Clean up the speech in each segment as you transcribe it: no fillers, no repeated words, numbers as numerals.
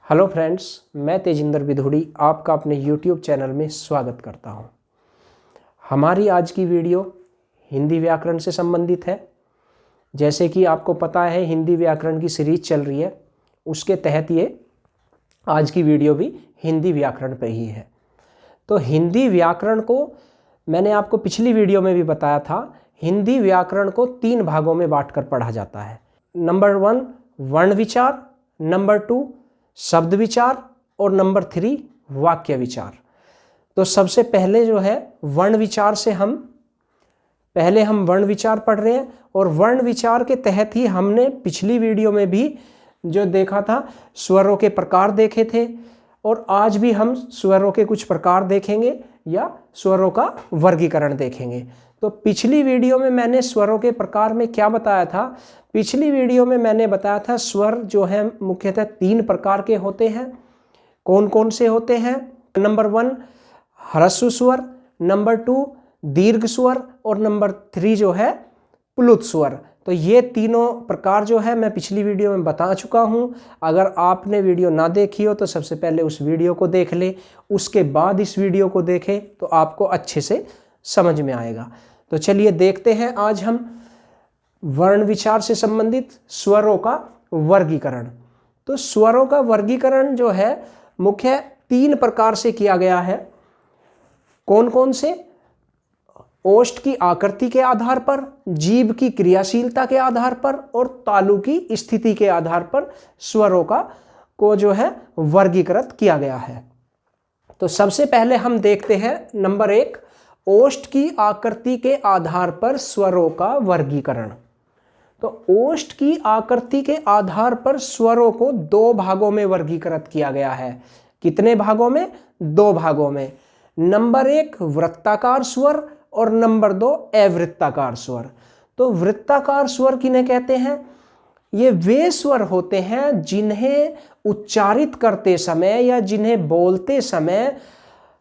Hello friends, मैं तेजिंदर विधुड़ी आपका अपने YouTube चैनल में स्वागत करता हूं। हमारी आज की वीडियो हिंदी व्याकरण से संबंधित है। जैसे कि आपको पता है हिंदी व्याकरण की सीरीज चल रही है, उसके तहत ये आज की वीडियो भी हिंदी व्याकरण पे ही है। तो हिंदी व्याकरण को मैंने आपको पिछली वीडियो में भी बताया था, हिंदी व्याकरण को 3 भागों में बांटकर पढ़ा जाता है। नंबर 1 वर्ण विचार, नंबर 2 शब्द विचार और नंबर 3 वाक्य विचार। तो सबसे पहले जो है वर्ण विचार से हम वर्ण विचार पढ़ रहे हैं, और वर्ण विचार के तहत ही हमने पिछली वीडियो में भी जो देखा था स्वरों के प्रकार देखे थे, और आज भी हम स्वरों के कुछ प्रकार देखेंगे या स्वरों का वर्गीकरण देखेंगे। तो पिछली वीडियो में मैंने स्वरों के प्रकार में क्या बताया था? पिछली वीडियो में मैंने बताया था स्वर जो है मुख्यतः 3 प्रकार के होते हैं। कौन कौन से होते हैं? नंबर 1 ह्रस्व स्वर, नंबर 2 दीर्घ स्वर और नंबर 3 जो है प्लुत स्वर। तो ये तीनों प्रकार जो है मैं पिछली वीडियो में बता चुका हूँ। अगर आपने वीडियो ना देखी हो तो सबसे पहले उस वीडियो को देख ले, उसके बाद इस वीडियो को देखें तो आपको अच्छे से समझ में आएगा। तो चलिए देखते हैं आज हम वर्ण विचार से संबंधित स्वरों का वर्गीकरण। तो स्वरों का वर्गीकरण जो है मुख्य 3 प्रकार से किया गया है। कौन कौन से? ओष्ठ की आकृति के आधार पर, जीभ की क्रियाशीलता के आधार पर और तालु की स्थिति के आधार पर स्वरों को जो है वर्गीकृत किया गया है। तो सबसे पहले हम देखते हैं नंबर 1 ओष्ठ की आकृति के आधार पर स्वरों का वर्गीकरण। तो ओष्ठ की आकृति के आधार पर स्वरों को 2 भागों में वर्गीकृत किया गया है। कितने भागों में? 2 भागों में। नंबर 1 वृत्ताकार स्वर और नंबर 2 अवृत्ताकार स्वर। तो वृत्ताकार स्वर किन्हें कहते हैं? ये वे स्वर होते हैं जिन्हें उच्चारित करते समय या जिन्हें बोलते समय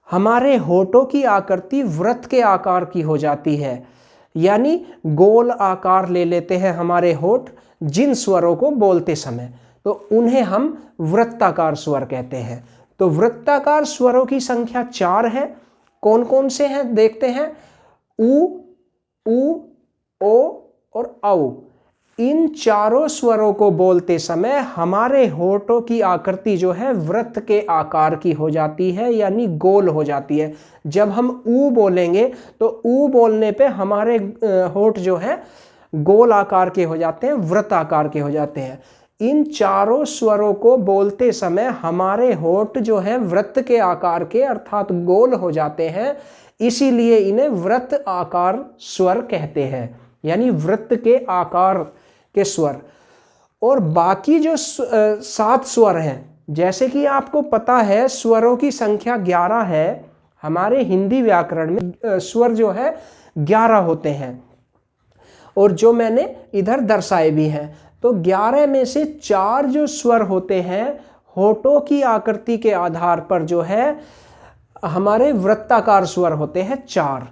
हमारे होठों की आकृति वृत्त के आकार की हो जाती है, यानी गोल आकार ले लेते हैं हमारे होठ जिन स्वरों को बोलते समय, तो उन्हें हम वृत्ताकार स्वर कहते हैं। तो वृत्ताकार स्वरों की संख्या 4 है। कौन कौन से हैं देखते हैं। उ, ओ और औ। इन चारों स्वरों को बोलते समय हमारे होठों की आकृति जो है वृत्त के आकार की हो जाती है, यानी गोल हो जाती है। जब हम ऊ बोलेंगे तो ऊ बोलने पे हमारे होठ जो है गोल आकार के हो जाते हैं, वृत्त आकार के हो जाते हैं। इन चारों स्वरों को बोलते समय हमारे होठ जो है वृत्त के आकार के अर्थात गोल हो जाते हैं, इसीलिए इन्हें वृत्त आकार स्वर कहते हैं, यानी वृत्त के आकार के स्वर। और बाकी जो 7 स्वर हैं, जैसे कि आपको पता है स्वरों की संख्या 11 है। हमारे हिंदी व्याकरण में स्वर जो है 11 होते हैं, और जो मैंने इधर दर्शाए भी हैं। तो 11 में से 4 जो स्वर होते हैं होठों की आकृति के आधार पर जो है हमारे वृत्ताकार स्वर होते हैं 4,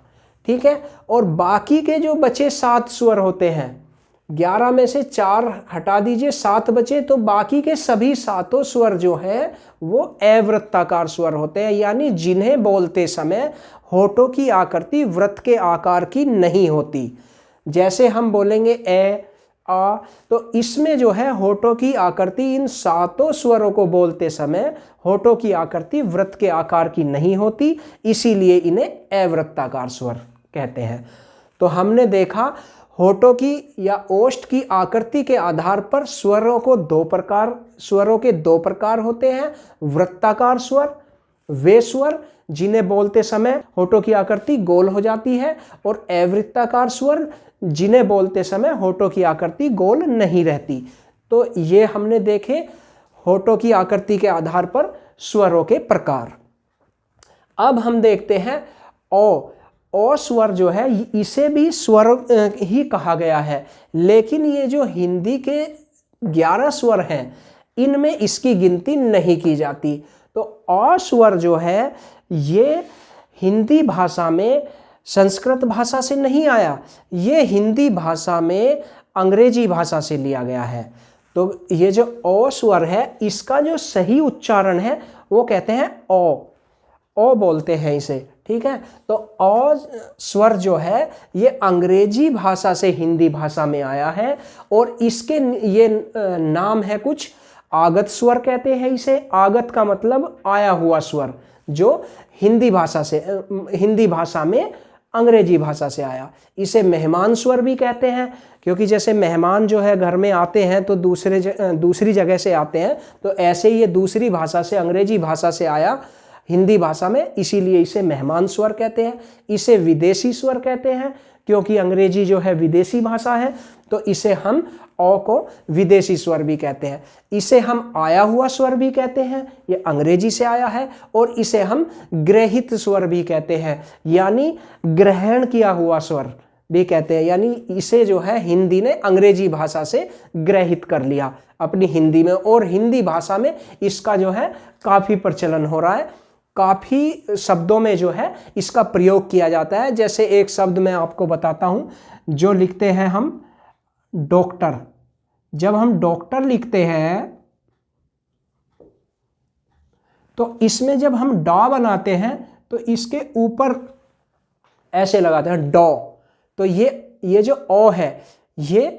ठीक है। और बाकी के जो बचे 7 स्वर होते हैं, 11 में से 4 हटा दीजिए, 7 बचे, तो बाकी के सभी 7 स्वर जो हैं वो अवृत्ताकार स्वर होते हैं, यानी जिन्हें बोलते समय होठों की आकृति वृत्त के आकार की नहीं होती। जैसे हम बोलेंगे ए, आ, तो इसमें जो है होठों की आकृति इन 7 स्वरों को बोलते समय होठों की आकृति वृत्त के आकार की नहीं होती, इसीलिए इन्हें अवृत्ताकार स्वर कहते हैं। तो हमने देखा होठों की या ओष्ठ की आकृति के आधार पर स्वरों के 2 प्रकार होते हैं। वृत्ताकार स्वर, वे स्वर जिन्हें बोलते समय होठों की आकृति गोल हो जाती है, और अवृत्ताकार स्वर जिन्हें बोलते समय होठों की आकृति गोल नहीं रहती। तो ये हमने देखे होठों की आकृति के आधार पर स्वरों के प्रकार। अब हम देखते हैं ओ स्वर जो है इसे भी स्वर ही कहा गया है, लेकिन ये जो हिंदी के 11 स्वर हैं इनमें इसकी गिनती नहीं की जाती। तो अ स्वर जो है ये हिंदी भाषा में संस्कृत भाषा से नहीं आया, ये हिंदी भाषा में अंग्रेजी भाषा से लिया गया है। तो ये जो ओ स्वर है इसका जो सही उच्चारण है वो कहते हैं ओ बोलते हैं इसे, ठीक है। तो ओ स्वर जो है ये अंग्रेजी भाषा से हिंदी भाषा में आया है और इसके ये नाम है कुछ आगत स्वर कहते हैं इसे। आगत का मतलब आया हुआ स्वर, जो हिंदी भाषा में अंग्रेजी भाषा से आया। इसे मेहमान स्वर भी कहते हैं, क्योंकि जैसे मेहमान जो है घर में आते हैं तो दूसरी जगह से आते हैं, तो ऐसे ही ये दूसरी भाषा से अंग्रेजी भाषा से आया हिंदी भाषा में, इसीलिए इसे मेहमान स्वर कहते हैं। इसे विदेशी स्वर कहते हैं, क्योंकि अंग्रेजी जो है विदेशी भाषा है, तो इसे हम ओ को विदेशी स्वर भी कहते हैं। इसे हम आया हुआ स्वर भी कहते हैं, ये अंग्रेजी से आया है। और इसे हम ग्रहित स्वर भी कहते हैं, यानी ग्रहण किया हुआ स्वर भी कहते हैं, यानी इसे जो है हिंदी ने अंग्रेजी भाषा से ग्रहित कर लिया अपनी हिंदी में, और हिंदी भाषा में इसका जो है काफ़ी प्रचलन हो रहा है। काफ़ी शब्दों में जो है इसका प्रयोग किया जाता है। जैसे एक शब्द मैं आपको बताता हूँ, जो लिखते हैं हम डॉक्टर। जब हम डॉक्टर लिखते हैं तो इसमें जब हम डॉ बनाते हैं तो इसके ऊपर ऐसे लगाते हैं डॉ। तो ये जो ओ है ये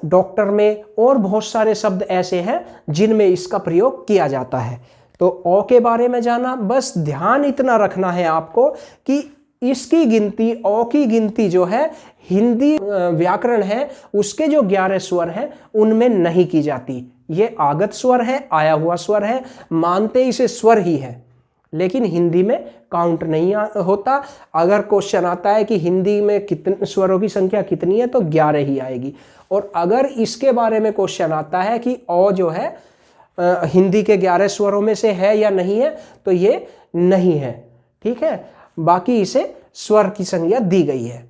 डॉक्टर में और बहुत सारे शब्द ऐसे हैं जिनमें इसका प्रयोग किया जाता है। तो ओ के बारे में जाना, बस ध्यान इतना रखना है आपको कि इसकी गिनती, ओ की गिनती जो है हिंदी व्याकरण है उसके जो 11 स्वर हैं उनमें नहीं की जाती। ये आगत स्वर है, आया हुआ स्वर है, मानते इसे स्वर ही है, लेकिन हिंदी में काउंट नहीं होता। अगर क्वेश्चन आता है कि हिंदी में कितने स्वरों की संख्या कितनी है, तो 11 ही आएगी। और अगर इसके बारे में क्वेश्चन आता है कि ओ जो है हिंदी के 11 स्वरों में से है या नहीं है, तो ये नहीं है, ठीक है। बाकी इसे स्वर की संज्ञा दी गई है।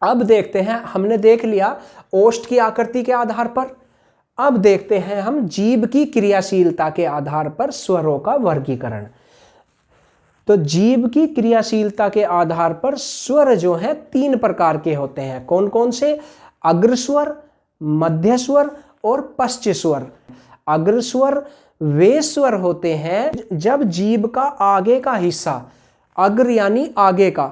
अब देखते हैं, हमने देख लिया ओष्ठ की आकृति के आधार पर। अब देखते हैं हम जीभ की क्रियाशीलता के आधार पर स्वरों का वर्गीकरण। तो जीभ की क्रियाशीलता के आधार पर स्वर जो है 3 प्रकार के होते हैं। कौन कौन से? अग्रस्वर, मध्य स्वर और पश्च स्वर। अग्रस्वर वे स्वर होते हैं जब जीभ का आगे का हिस्सा, अग्र यानी आगे का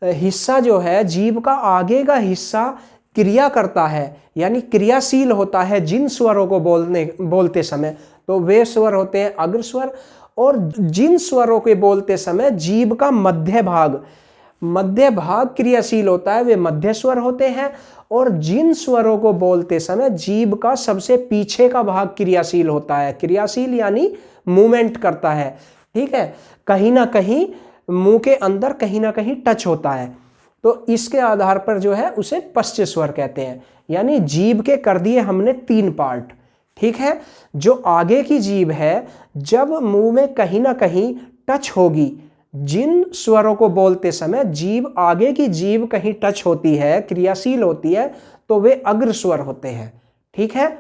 हिस्सा जो है, जीभ का आगे का हिस्सा क्रिया करता है, यानी क्रियाशील होता है जिन स्वरों को बोलते समय, तो वे स्वर होते हैं अग्र स्वर। और जिन स्वरों के बोलते समय जीभ का मध्य भाग क्रियाशील होता है, वे मध्य स्वर होते हैं। और जिन स्वरों को बोलते समय जीभ का सबसे पीछे का भाग क्रियाशील होता है, क्रियाशील यानी मूवमेंट करता है, ठीक है, कहीं ना कहीं मुंह के अंदर कहीं ना कहीं टच होता है, तो इसके आधार पर जो है उसे पश्च स्वर कहते हैं। यानी जीभ के कर दिए हमने 3 पार्ट, ठीक है। जो आगे की जीभ है, जब मुंह में कहीं ना कहीं टच होगी, जिन स्वरों को बोलते समय जीभ, आगे की जीभ कहीं टच होती है, क्रियाशील होती है, तो वे अग्र स्वर होते हैं, ठीक है।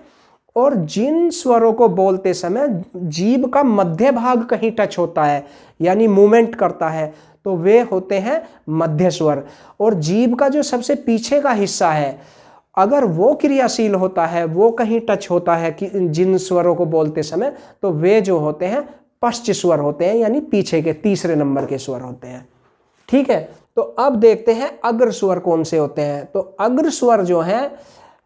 और जिन स्वरों को बोलते समय जीभ का मध्य भाग कहीं टच होता है, यानी मूवमेंट करता है, तो वे होते हैं मध्य स्वर। और जीभ का जो सबसे पीछे का हिस्सा है, अगर वो क्रियाशील होता है, वो कहीं टच होता है कि जिन स्वरों को बोलते समय, तो वे जो होते हैं पश्च स्वर होते हैं, यानी पीछे के 3रे नंबर के स्वर होते हैं, ठीक है। तो अब देखते हैं अग्र स्वर कौन से होते हैं। तो अग्र स्वर जो हैं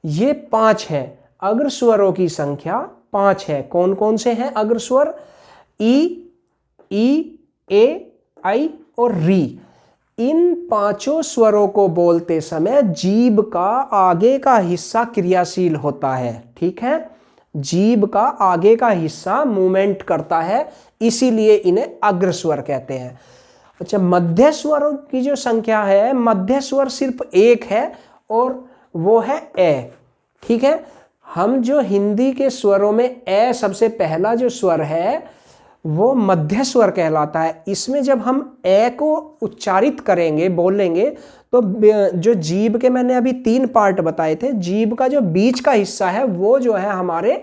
ये 5 हैं। अग्र स्वरों की संख्या 5 है। कौन कौन से हैं अग्र स्वर? ई, ए, आई और री। इन 5 स्वरों को बोलते समय जीभ का आगे का हिस्सा क्रियाशील होता है, ठीक है। जीभ का आगे का हिस्सा मूवमेंट करता है, इसीलिए इन्हें अग्र स्वर कहते हैं। अच्छा, मध्य स्वरों की जो संख्या है, मध्य स्वर सिर्फ 1 है और वो है ए, ठीक है। हम जो हिंदी के स्वरों में ए सबसे पहला जो स्वर है वो मध्य स्वर कहलाता है। इसमें जब हम ए को उच्चारित करेंगे, बोलेंगे, तो जो जीभ के मैंने अभी 3 पार्ट बताए थे, जीभ का जो बीच का हिस्सा है वो जो है हमारे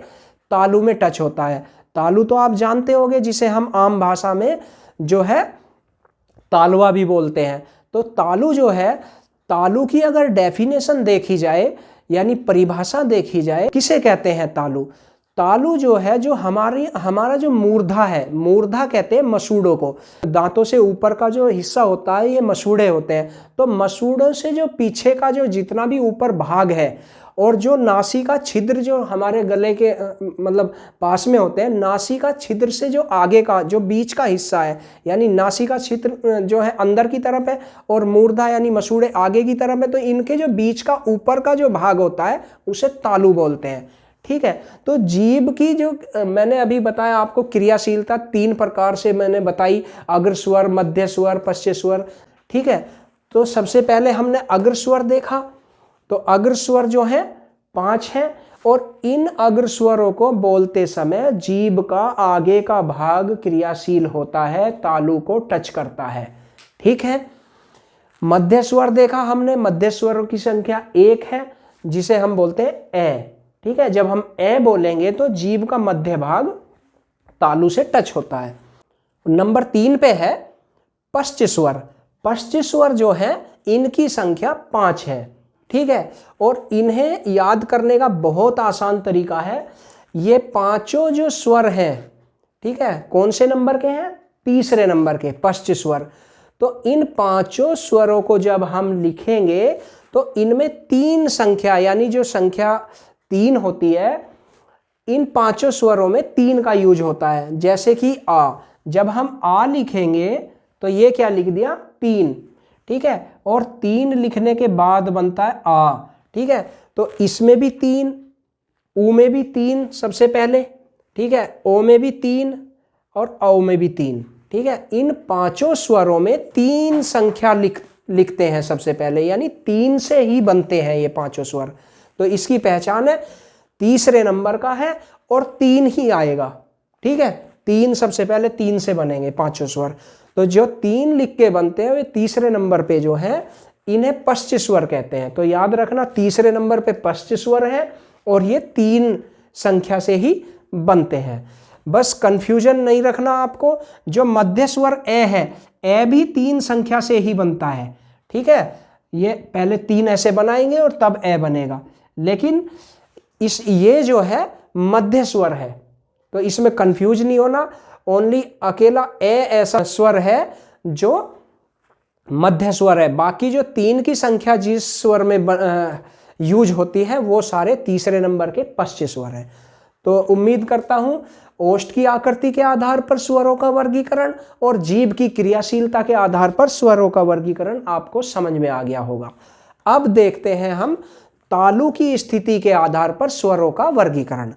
तालू में टच होता है। तालू तो आप जानते होंगे, जिसे हम आम भाषा में जो है तालवा भी बोलते हैं। तो तालू जो है, तालू की अगर डेफिनेशन देखी जाए, यानी परिभाषा देखी जाए किसे कहते हैं तालु। तालु जो है, जो हमारा जो मूर्धा है, मूर्धा कहते हैं मसूड़ों को। दांतों से ऊपर का जो हिस्सा होता है ये मसूड़े होते हैं। तो मसूड़ों से जो पीछे का जो जितना भी ऊपर भाग है, और जो नासिका छिद्र जो हमारे गले के मतलब पास में होते हैं, नासिका छिद्र से जो आगे का जो बीच का हिस्सा है, यानी नासिका छिद्र जो है अंदर की तरफ है और मूर्धा यानी मसूड़े आगे की तरफ है। तो इनके जो बीच का ऊपर का जो भाग होता है उसे तालु बोलते हैं। ठीक है। तो जीभ की जो मैंने अभी बताया आपको क्रियाशीलता 3 प्रकार से मैंने बताई, अग्र स्वर, मध्य स्वर, पश्च स्वर। ठीक है। तो सबसे पहले हमने अग्र स्वर देखा। तो अग्र स्वर जो है 5 है, और इन अग्र स्वरों को बोलते समय जीभ का आगे का भाग क्रियाशील होता है, तालु को टच करता है। ठीक है। मध्य स्वर देखा हमने, मध्य स्वरों की संख्या 1 है, जिसे हम बोलते हैं ए। ठीक है। जब हम ए बोलेंगे तो जीभ का मध्य भाग तालु से टच होता है। नंबर 3 पे है पश्च स्वर। पश्च स्वर जो है इनकी संख्या 5 है। ठीक है। और इन्हें याद करने का बहुत आसान तरीका है। ये पांचों जो स्वर हैं, ठीक है, कौन से नंबर के हैं? तीसरे नंबर के पश्च स्वर। तो इन पांचों स्वरों को जब हम लिखेंगे तो इनमें 3 संख्या, यानी जो संख्या 3 होती है, इन पांचों स्वरों में 3 का यूज होता है। जैसे कि आ, जब हम आ लिखेंगे तो ये क्या लिख दिया? 3। ठीक है। और 3 लिखने के बाद बनता है आ। ठीक है। तो इसमें भी 3, ऊ में भी 3 सबसे पहले। ठीक है। ओ में भी 3 और औ में भी 3। ठीक है। इन पांचों स्वरों में 3 संख्या लिखते हैं सबसे पहले, यानी 3 से ही बनते हैं ये पांचों स्वर। तो इसकी पहचान है तीसरे नंबर का है और 3 ही आएगा। ठीक है। 3 सबसे पहले 3 से बनेंगे पांचों स्वर। तो जो 3 लिख के बनते हैं वे तीसरे नंबर पे जो है इन्हें पश्च स्वर कहते हैं। तो याद रखना, तीसरे नंबर पे पश्च स्वर है और ये 3 संख्या से ही बनते हैं। बस कंफ्यूजन नहीं रखना आपको। जो मध्य स्वर ए है, ए भी 3 संख्या से ही बनता है। ठीक है। ये पहले 3 ऐसे बनाएंगे और तब ए बनेगा, लेकिन ये जो है मध्य स्वर है, तो इसमें कंफ्यूज नहीं होना। ओनली अकेला ए ऐसा स्वर है जो मध्य स्वर है। बाकी जो 3 की संख्या जिस स्वर में यूज होती है वो सारे तीसरे नंबर के पश्च स्वर हैं। तो उम्मीद करता हूं ओष्ठ की आकृति के आधार पर स्वरों का वर्गीकरण और जीभ की क्रियाशीलता के आधार पर स्वरों का वर्गीकरण आपको समझ में आ गया होगा। अब देखते हैं हम तालु की स्थिति के आधार पर स्वरों का वर्गीकरण।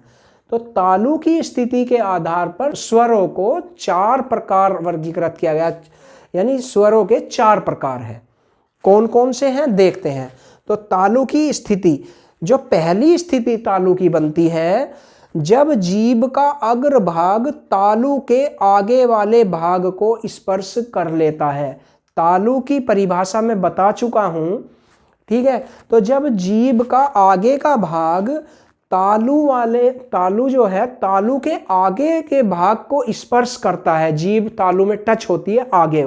तो तालु की स्थिति के आधार पर स्वरों को 4 प्रकार वर्गीकृत किया गया, यानी स्वरों के 4 प्रकार हैं। कौन कौन से हैं देखते हैं। तो तालु की स्थिति, जो पहली स्थिति तालु की बनती है जब जीभ का अग्र भाग तालु के आगे वाले भाग को स्पर्श कर लेता है। तालु की परिभाषा में बता चुका हूं। ठीक है। तो जब जीभ का आगे का भाग तालु जो है तालु के आगे के भाग को स्पर्श करता है, जीभ तालु में टच होती है, आगे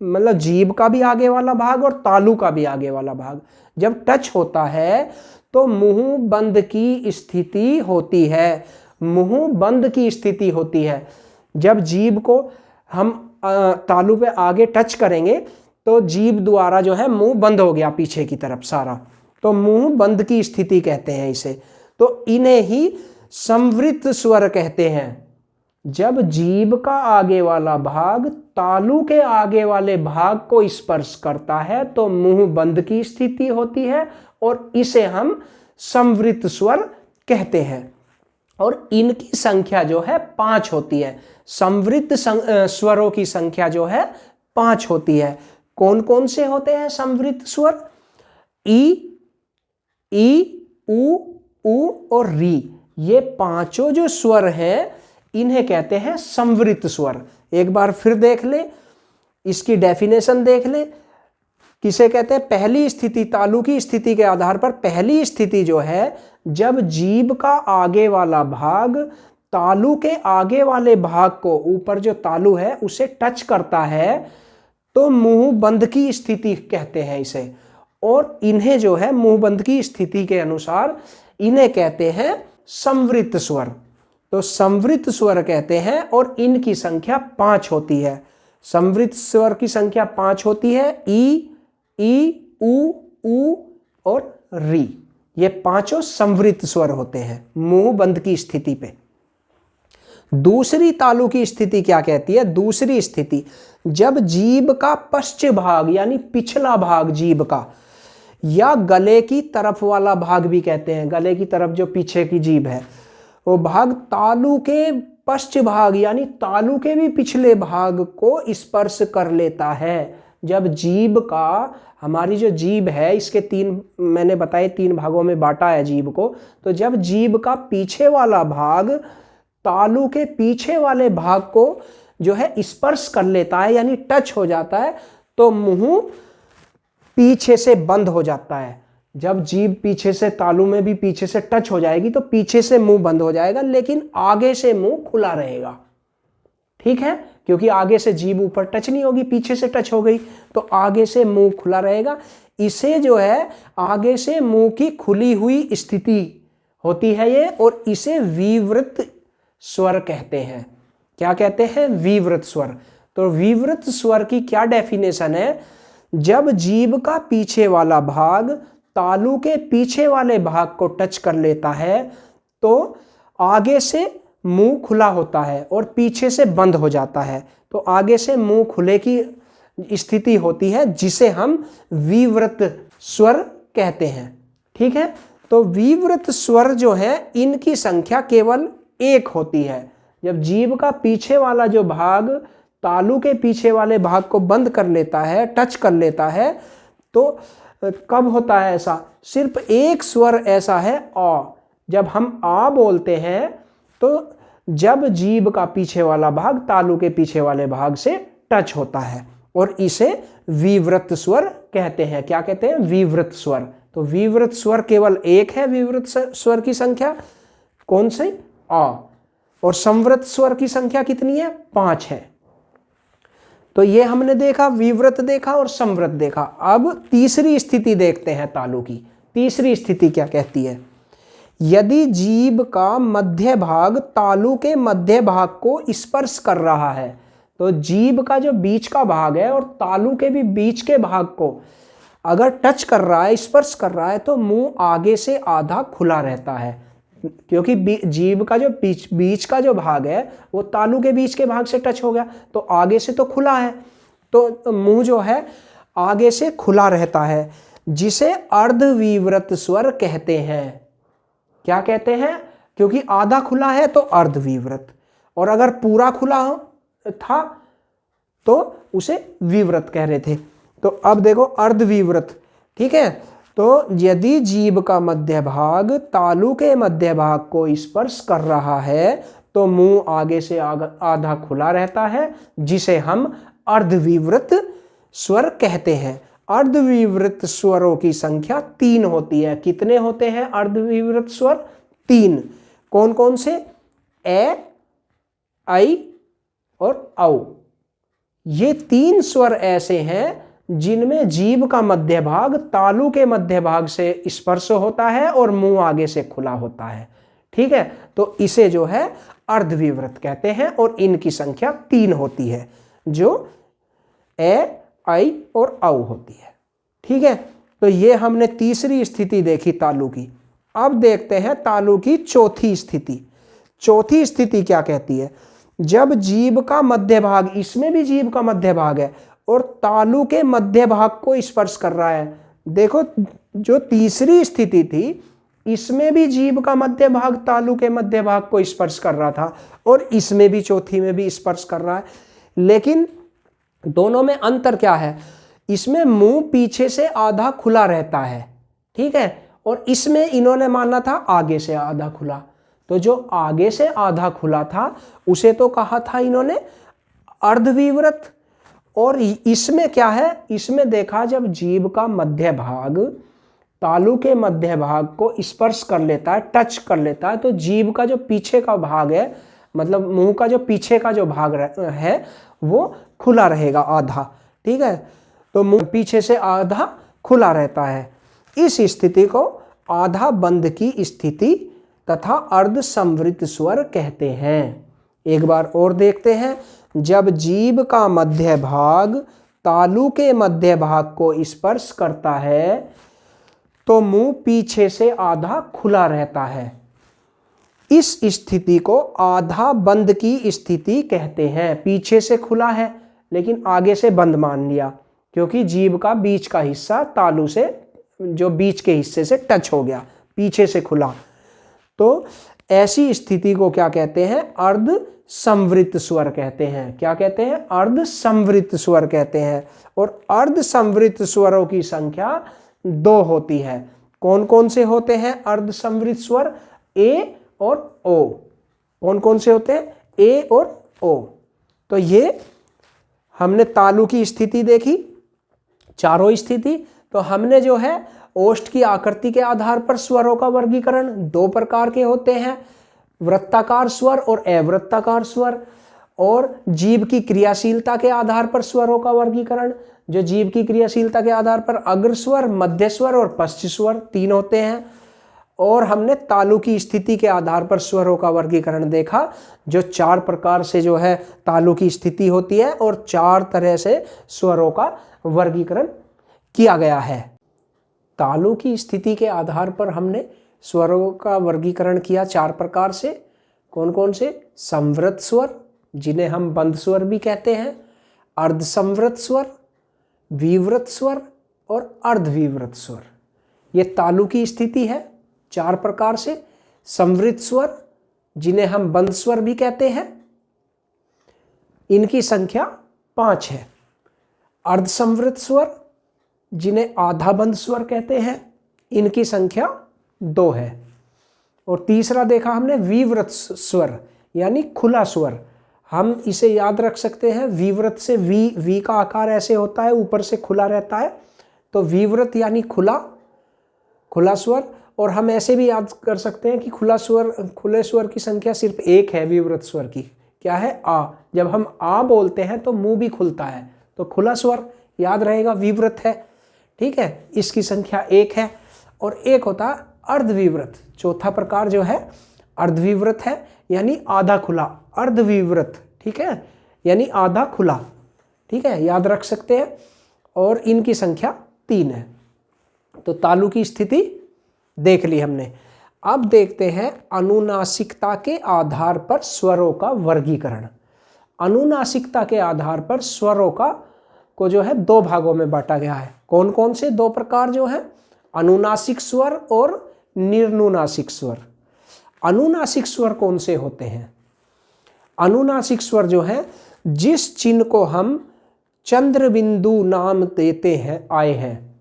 मतलब जीभ का भी आगे वाला भाग और तालु का भी आगे वाला भाग जब टच होता है तो मुंह बंद की स्थिति होती है। मुंह बंद की स्थिति होती है। जब जीभ को हम तालु पे आगे टच करेंगे तो जीभ द्वारा जो है मुंह बंद हो गया पीछे की तरफ सारा, तो मुंह बंद की स्थिति कहते हैं इसे। तो इन्हें ही संवृत स्वर कहते हैं। जब जीभ का आगे वाला भाग तालु के आगे वाले भाग को स्पर्श करता है तो मुंह बंद की स्थिति होती है और इसे हम संवृत स्वर कहते हैं। और इनकी संख्या जो है 5 होती है। संवृत स्वरों की संख्या जो है 5 होती है। कौन कौन से होते हैं संवृत स्वर? ई, उ और री, ये पांचों जो स्वर हैं इन्हें कहते हैं संवृत स्वर। एक बार फिर देख ले, इसकी डेफिनेशन देख ले। किसे कहते हैं? पहली स्थिति, तालु की स्थिति के आधार पर पहली स्थिति जो है जब जीभ का आगे वाला भाग तालु के आगे वाले भाग को, ऊपर जो तालु है उसे टच करता है तो मुंह बंद की स्थिति कहते हैं इसे। और इन्हें जो है मुंहबंद की स्थिति के अनुसार इन्हें कहते हैं संवृत स्वर। तो संवृत स्वर कहते हैं और इनकी संख्या 5 होती है। संवृत स्वर की संख्या 5 होती है। ई, उ और री, ये पांचों संवृत स्वर होते हैं मुंह बंद की स्थिति पे। दूसरी तालु की स्थिति क्या कहती है? दूसरी स्थिति जब जीभ का पश्च भाग यानी पिछला भाग जीभ का, या गले की तरफ वाला भाग भी कहते हैं, गले की तरफ जो पीछे की जीभ है वो भाग तालु के पश्च भाग यानी तालु के भी पिछले भाग को स्पर्श कर लेता है। जब जीभ का, हमारी जो जीभ है इसके 3, मैंने बताए 3 भागों में बांटा है जीभ को, तो जब जीभ का पीछे वाला भाग तालु के पीछे वाले भाग को जो है स्पर्श कर लेता है यानी टच हो जाता है, तो मुंह पीछे से बंद हो जाता है। जब जीभ पीछे से तालु में भी पीछे से टच हो जाएगी तो पीछे से मुंह बंद हो जाएगा, लेकिन आगे से मुंह खुला रहेगा। ठीक है, क्योंकि आगे से जीभ ऊपर टच नहीं होगी, पीछे से टच हो गई तो आगे से मुंह खुला रहेगा। इसे जो है आगे से मुंह की खुली हुई स्थिति होती है ये, और इसे विवृत स्वर कहते हैं। क्या कहते हैं? विवृत स्वर। तो विवृत स्वर की क्या डेफिनेशन है? जब जीभ का पीछे वाला भाग तालु के पीछे वाले भाग को टच कर लेता है तो आगे से मुंह खुला होता है और पीछे से बंद हो जाता है, तो आगे से मुंह खुले की स्थिति होती है, जिसे हम विवृत स्वर कहते हैं। ठीक है, तो विवृत स्वर जो है इनकी संख्या केवल 1 होती है। जब जीभ का पीछे वाला जो भाग तालु के पीछे वाले भाग को बंद कर लेता है, टच कर लेता है, तो कब होता है ऐसा? सिर्फ एक स्वर ऐसा है आ। जब हम आ बोलते हैं तो जब जीभ का पीछे वाला भाग तालु के पीछे वाले भाग से टच होता है, और इसे विवृत स्वर कहते हैं। क्या कहते हैं? विवृत स्वर। तो विवृत स्वर केवल 1 है। विवृत स्वर की संख्या कौन सी? आ। और संवृत स्वर की संख्या कितनी है? 5 है। तो ये हमने देखा, विवृत देखा और संवृत देखा। अब तीसरी स्थिति देखते हैं तालु की। तीसरी स्थिति क्या कहती है? यदि जीभ का मध्य भाग तालु के मध्य भाग को स्पर्श कर रहा है, तो जीभ का जो बीच का भाग है और तालु के भी बीच के भाग को अगर टच कर रहा है, स्पर्श कर रहा है, तो मुंह आगे से आधा खुला रहता है, क्योंकि जीभ का जो बीच का जो भाग है वो तालु के बीच के भाग से टच हो गया, तो आगे से तो खुला है, तो मुंह जो है आगे से खुला रहता है, जिसे अर्धविवृत स्वर कहते हैं। क्या कहते हैं? क्योंकि आधा खुला है तो अर्धविवृत, और अगर पूरा खुला था तो उसे विवृत कह रहे थे। तो अब देखो अर्धविवृत। ठीक है, तो यदि जीभ का मध्य भाग तालु के मध्य भाग को स्पर्श कर रहा है तो मुंह आगे से आधा खुला रहता है, जिसे हम अर्धविवृत स्वर कहते हैं। अर्धविवृत स्वरों की संख्या 3 होती है। कितने होते हैं अर्धविवृत स्वर? 3। कौन कौन से? ए, आई और औ। ये 3 स्वर ऐसे हैं जिनमें जीभ का मध्य भाग तालु के मध्य भाग से स्पर्श होता है और मुंह आगे से खुला होता है। ठीक है, तो इसे जो है अर्धविवृत कहते हैं, और इनकी संख्या 3 होती है, जो ए, आई और औ होती है। ठीक है, तो ये हमने तीसरी स्थिति देखी तालु की। अब देखते हैं तालु की चौथी स्थिति। चौथी स्थिति क्या कहती है? जब जीभ का मध्य भाग, इसमें भी जीभ का मध्य भाग है और तालु के मध्य भाग को स्पर्श कर रहा है। देखो, जो तीसरी स्थिति थी इसमें भी जीभ का मध्य भाग तालु के मध्य भाग को स्पर्श कर रहा था, और इसमें भी चौथी में भी स्पर्श कर रहा है, लेकिन दोनों में अंतर क्या है? इसमें मुंह पीछे से आधा खुला रहता है। ठीक है, और इसमें इन्होंने माना था आगे से आधा खुला। तो जो आगे से आधा खुला था उसे तो कहा था इन्होंने अर्धविवृत, और इसमें क्या है? इसमें देखा जब जीभ का मध्य भाग तालु के मध्य भाग को स्पर्श कर लेता है, टच कर लेता है, तो जीभ का जो पीछे का भाग है, मतलब मुंह का जो पीछे का जो भाग है वो खुला रहेगा आधा। ठीक है, तो मुंह पीछे से आधा खुला रहता है। इस स्थिति को आधा बंद की स्थिति तथा अर्ध संवृत स्वर कहते हैं। एक बार और देखते हैं। जब जीभ का मध्य भाग तालु के मध्य भाग को स्पर्श करता है तो मुंह पीछे से आधा खुला रहता है। इस स्थिति को आधा बंद की स्थिति कहते हैं। पीछे से खुला है लेकिन आगे से बंद मान लिया, क्योंकि जीभ का बीच का हिस्सा तालु से जो बीच के हिस्से से टच हो गया, पीछे से खुला। तो ऐसी स्थिति को क्या कहते हैं? अर्ध संवृत स्वर कहते हैं। क्या कहते हैं? अर्ध संवृत स्वर कहते हैं। और अर्ध संवृत स्वरों की संख्या 2 होती है। कौन कौन से होते हैं अर्ध संवृत स्वर? ए और ओ। कौन कौन से होते हैं? ए और ओ। तो ये हमने तालु की स्थिति देखी, चारों स्थिति। तो हमने जो है ओष्ठ की आकृति के आधार पर स्वरों का वर्गीकरण 2 प्रकार के होते हैं, वृत्ताकार स्वर और अवृत्ताकार स्वर। और जीभ की क्रियाशीलता के आधार पर स्वरों का वर्गीकरण, जो जीभ की क्रियाशीलता के आधार पर अग्र स्वर, मध्य स्वर और पश्च स्वर 3 होते हैं। और हमने तालु की स्थिति के आधार पर स्वरों का वर्गीकरण देखा, जो 4 प्रकार से जो है तालु की स्थिति होती है और 4 तरह से स्वरों का वर्गीकरण किया गया है। तालु की स्थिति के आधार पर हमने स्वरों का वर्गीकरण किया 4 प्रकार से। कौन कौन से? संवृत स्वर, जिन्हें हम बंद स्वर भी कहते हैं, अर्ध संवृत स्वर, विवृत स्वर और अर्धविवृत स्वर। ये तालु की स्थिति है 4 प्रकार से। संवृत स्वर, जिन्हें हम बंद स्वर भी कहते हैं, इनकी संख्या 5 है। अर्ध संवृत स्वर, जिन्हें आधा बंद स्वर कहते हैं, इनकी संख्या 2 है। और तीसरा देखा हमने विवृत स्वर, यानी खुला स्वर। हम इसे याद रख सकते हैं, विवृत से वी का आकार ऐसे होता है, ऊपर से खुला रहता है। तो विवृत यानी खुला स्वर। और हम ऐसे भी याद कर सकते हैं कि खुले स्वर की संख्या सिर्फ 1 है विवृत स्वर की। क्या है? आ। जब हम आ बोलते हैं तो मुंह भी खुलता है, तो खुला स्वर याद रहेगा, विवृत है। ठीक है, इसकी संख्या 1 है। और एक होता है अर्धविवृत, चौथा प्रकार जो है अर्धविवृत है, यानी आधा खुला, अर्धविवृत। ठीक है, यानी आधा खुला। ठीक है, याद रख सकते हैं। और इनकी संख्या 3 है। तो तालु की स्थिति देख ली हमने। अब देखते हैं अनुनासिकता के आधार पर स्वरों का वर्गीकरण। अनुनासिकता के आधार पर स्वरों को जो है 2 भागों में बांटा गया है। कौन कौन से 2 प्रकार जो है? अनुनासिक स्वर और निर्नुनासिक स्वर। अनुनासिक स्वर कौन से होते हैं? अनुनासिक स्वर जो है, जिस चिन्ह को हम चंद्र बिंदु नाम देते हैं आए हैं,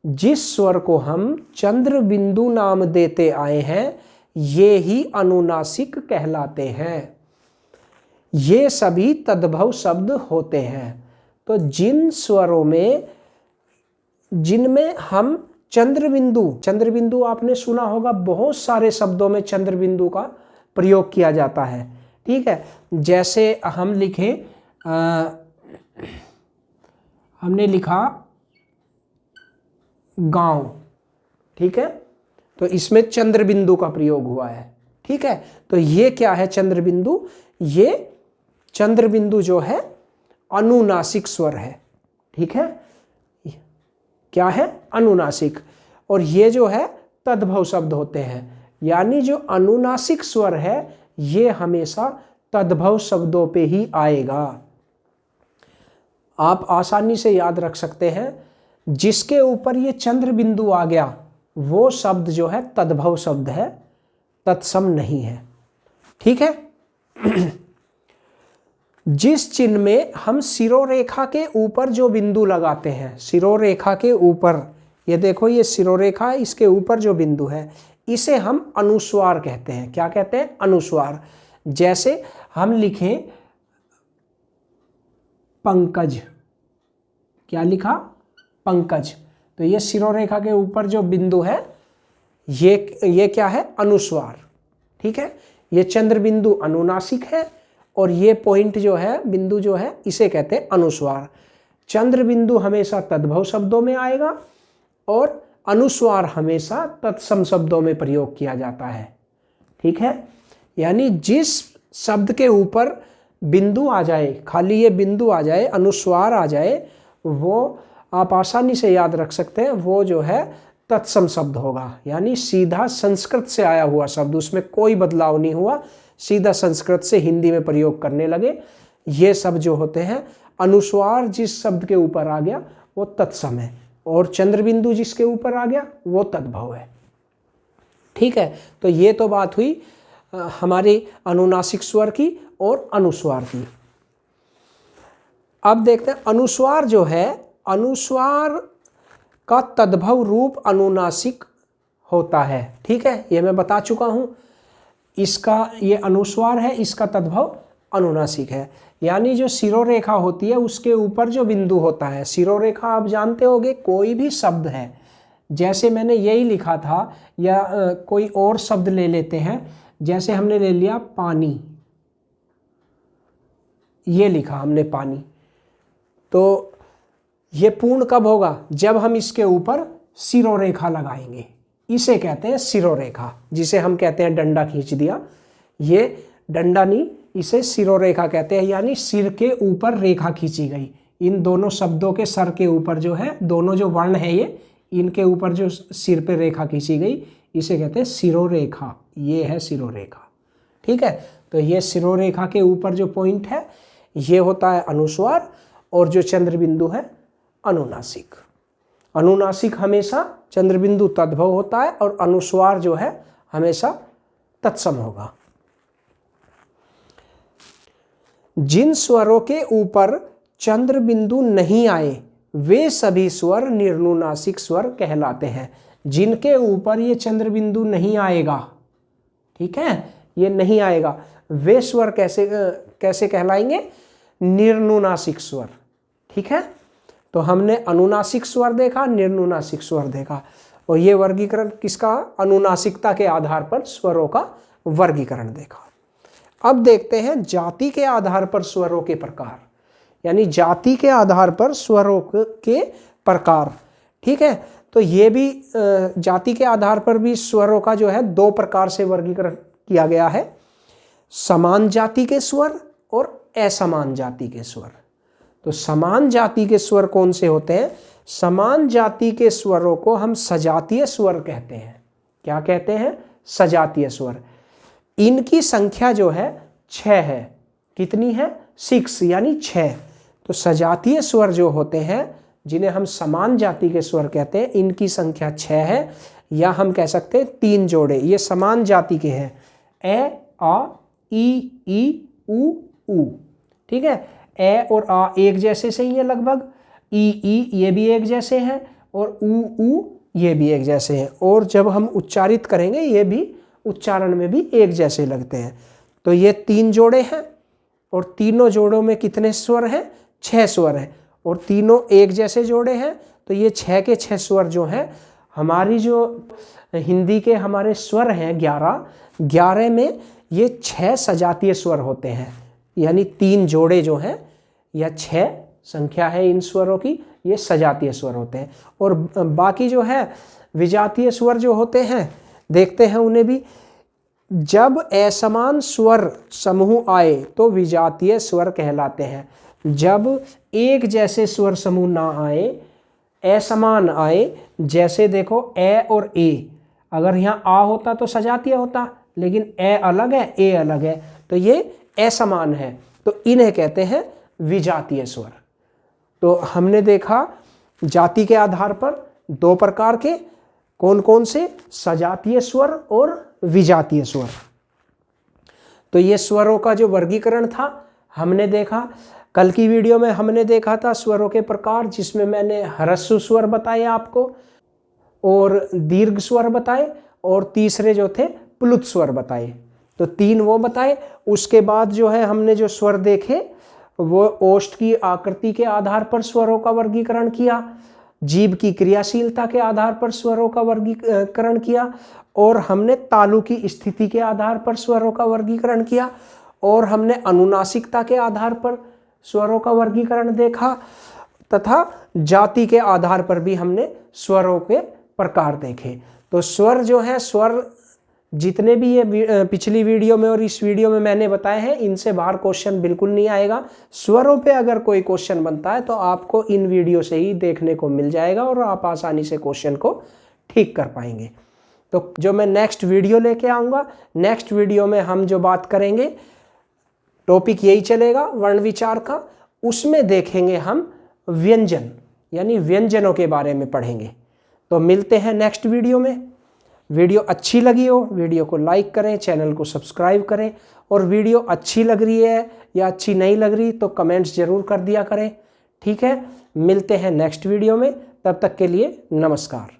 जिस स्वर को हम चंद्र बिंदु नाम देते आए हैं, ये ही अनुनासिक कहलाते हैं। ये सभी तद्भव शब्द होते हैं। तो जिन स्वरों में जिनमें हम चंद्र बिंदु आपने सुना होगा, बहुत सारे शब्दों में चंद्र बिंदु का प्रयोग किया जाता है। ठीक है, जैसे हम लिखें, हमने लिखा गांव। ठीक है, तो इसमें चंद्र बिंदु का प्रयोग हुआ है। ठीक है, तो ये क्या है? चंद्र बिंदु। ये चंद्र बिंदु जो है अनुनासिक स्वर है। ठीक है, क्या है? अनुनासिक। और ये जो है तद्भव शब्द होते हैं, यानी जो अनुनासिक स्वर है ये हमेशा तद्भव शब्दों पे ही आएगा। आप आसानी से याद रख सकते हैं, जिसके ऊपर ये चंद्र बिंदु आ गया वो शब्द जो है तद्भव शब्द है, तत्सम नहीं है। ठीक है, जिस चिन्ह में हम शिरोरेखा के ऊपर जो बिंदु लगाते हैं, शिरोरेखा के ऊपर, ये देखो ये शिरोरेखा है, इसके ऊपर जो बिंदु है इसे हम अनुस्वार कहते हैं। क्या कहते हैं? अनुस्वार। जैसे हम लिखें पंकज, क्या लिखा? पंकज। तो ये शिरोरेखा के ऊपर जो बिंदु है ये क्या है? अनुस्वार। ठीक है, ये चंद्र बिंदु अनुनासिक है और ये पॉइंट जो है, बिंदु जो है, इसे कहते हैं अनुस्वार। चंद्र बिंदु हमेशा तद्भव शब्दों में आएगा और अनुस्वार हमेशा तत्सम शब्दों में प्रयोग किया जाता है। ठीक है, यानी जिस शब्द के ऊपर बिंदु आ जाए, खाली ये बिंदु आ जाए, अनुस्वार आ जाए, वो आप आसानी से याद रख सकते हैं, वो जो है तत्सम शब्द होगा। यानी सीधा संस्कृत से आया हुआ शब्द, उसमें कोई बदलाव नहीं हुआ, सीधा संस्कृत से हिंदी में प्रयोग करने लगे। ये सब जो होते हैं, अनुस्वार जिस शब्द के ऊपर आ गया वो तत्सम है, और चंद्रबिंदु जिसके ऊपर आ गया वो तद्भव है। ठीक है, तो ये तो बात हुई हमारे अनुनासिक स्वर की और अनुस्वार की। अब देखते हैं अनुस्वार जो है, अनुस्वार का तद्भव रूप अनुनासिक होता है। ठीक है, ये मैं बता चुका हूँ। इसका ये अनुस्वार है, इसका तद्भव अनुनासिक है। यानी जो शिरोरेखा होती है उसके ऊपर जो बिंदु होता है, शिरोरेखा आप जानते होंगे, कोई भी शब्द है, जैसे मैंने यही लिखा था, या कोई और शब्द ले लेते हैं, जैसे हमने ले लिया पानी, ये लिखा हमने पानी, तो ये पूर्ण कब होगा? जब हम इसके ऊपर शिरोरेखा लगाएंगे, इसे कहते हैं शिरोरेखा, जिसे हम कहते हैं डंडा खींच दिया। ये डंडा नहीं, इसे शिरोरेखा कहते हैं, यानी सिर के ऊपर रेखा खींची गई। इन दोनों शब्दों के सर के ऊपर जो है, दोनों जो वर्ण है ये, इनके ऊपर जो सिर पे रेखा खींची गई, इसे कहते हैं शिरोरेखा। ये है शिरोरेखा। ठीक है, तो ये शिरोरेखा के ऊपर जो पॉइंट है ये होता है अनुस्वार, और जो चंद्रबिंदु है अनुनासिक। अनुनासिक हमेशा चंद्रबिंदु तद्भव होता है, और अनुस्वार जो है हमेशा तत्सम होगा। जिन स्वरों के ऊपर चंद्रबिंदु नहीं आए वे सभी स्वर निर्नुनासिक स्वर कहलाते हैं। जिनके ऊपर ये चंद्रबिंदु नहीं आएगा, ठीक है, ये नहीं आएगा, वे स्वर कैसे कहलाएंगे? निर्नुनासिक स्वर। ठीक है, तो हमने अनुनासिक स्वर देखा, निर्नुनासिक स्वर देखा, और ये वर्गीकरण किसका? अनुनासिकता के आधार पर स्वरों का वर्गीकरण देखा। अब देखते हैं जाति के आधार पर स्वरों के प्रकार, यानी जाति के आधार पर स्वरों के प्रकार। ठीक है, तो ये भी जाति के आधार पर भी स्वरों का जो है दो प्रकार से वर्गीकरण किया गया है, समान जाति के स्वर और असमान जाति के स्वर। तो समान जाति के स्वर कौन से होते हैं? समान जाति के स्वरों को हम सजातीय स्वर कहते हैं। क्या कहते हैं? सजातीय स्वर। इनकी संख्या जो है 6 है। कितनी है? 6, यानी 6। तो सजातीय स्वर जो होते हैं, जिन्हें हम समान जाति के स्वर कहते हैं, इनकी संख्या 6 है, या हम कह सकते हैं 3 जोड़े। ये समान जाति के हैं, ए, आ, ई, उ, ऊ। ठीक है, ए और आ एक जैसे से ही है लगभग, ई ये भी एक जैसे हैं, और ऊ ये भी एक जैसे हैं, और जब हम उच्चारित करेंगे ये भी उच्चारण में भी एक जैसे लगते हैं। तो ये 3 जोड़े हैं, और तीनों जोड़ों में कितने स्वर हैं? 6 स्वर हैं, और तीनों एक जैसे जोड़े हैं। तो ये 6 के 6 स्वर जो हैं, हमारी जो हिंदी के हमारे स्वर हैं 11 में ये 6 सजातीय स्वर होते हैं, यानी 3 जोड़े जो हैं, या 6 संख्या है इन स्वरों की, ये सजातीय स्वर होते हैं। और बाकी जो है विजातीय स्वर जो होते हैं, देखते हैं उन्हें भी। जब असमान स्वर समूह आए तो विजातीय स्वर कहलाते हैं। जब एक जैसे स्वर समूह ना आए, असमान आए, जैसे देखो ए और ए, अगर यहाँ आ होता तो सजातीय होता, लेकिन ए अलग है, ए अलग है, तो ये असमान है, तो इन्हें कहते हैं विजातीय स्वर। तो हमने देखा जाति के आधार पर 2 प्रकार के, कौन कौन से? सजातीय स्वर और विजातीय स्वर। तो ये स्वरों का जो वर्गीकरण था हमने देखा। कल की वीडियो में हमने देखा था स्वरों के प्रकार, जिसमें मैंने ह्रस्व स्वर बताए आपको, और दीर्घ स्वर बताए, और तीसरे जो थे प्लुत स्वर बताए। तो 3 वो बताए। उसके बाद जो है हमने जो स्वर देखे वो ओष्ठ की आकृति के आधार पर स्वरों का वर्गीकरण किया, जीभ की क्रियाशीलता के आधार पर स्वरों का वर्गीकरण किया, और हमने तालु की स्थिति के आधार पर स्वरों का वर्गीकरण किया, और हमने अनुनासिकता के आधार पर स्वरों का वर्गीकरण देखा। तथा जाति के आधार पर भी हमने स्वरों के प्रकार देखे। तो स्वर जो है, स्वर जितने भी ये पिछली वीडियो में और इस वीडियो में मैंने बताए हैं, इनसे बाहर क्वेश्चन बिल्कुल नहीं आएगा। स्वरों पे अगर कोई क्वेश्चन बनता है तो आपको इन वीडियो से ही देखने को मिल जाएगा और आप आसानी से क्वेश्चन को ठीक कर पाएंगे। तो जो मैं नेक्स्ट वीडियो लेके आऊँगा, नेक्स्ट वीडियो में हम जो बात करेंगे, टॉपिक यही चलेगा वर्ण विचार का। उसमें देखेंगे हम व्यंजन, यानी व्यंजनों के बारे में पढ़ेंगे। तो मिलते हैं नेक्स्ट वीडियो में। वीडियो अच्छी लगी हो, वीडियो को लाइक करें, चैनल को सब्सक्राइब करें, और वीडियो अच्छी लग रही है या अच्छी नहीं लग रही तो कमेंट्स ज़रूर कर दिया करें। ठीक है, मिलते हैं नेक्स्ट वीडियो में, तब तक के लिए नमस्कार।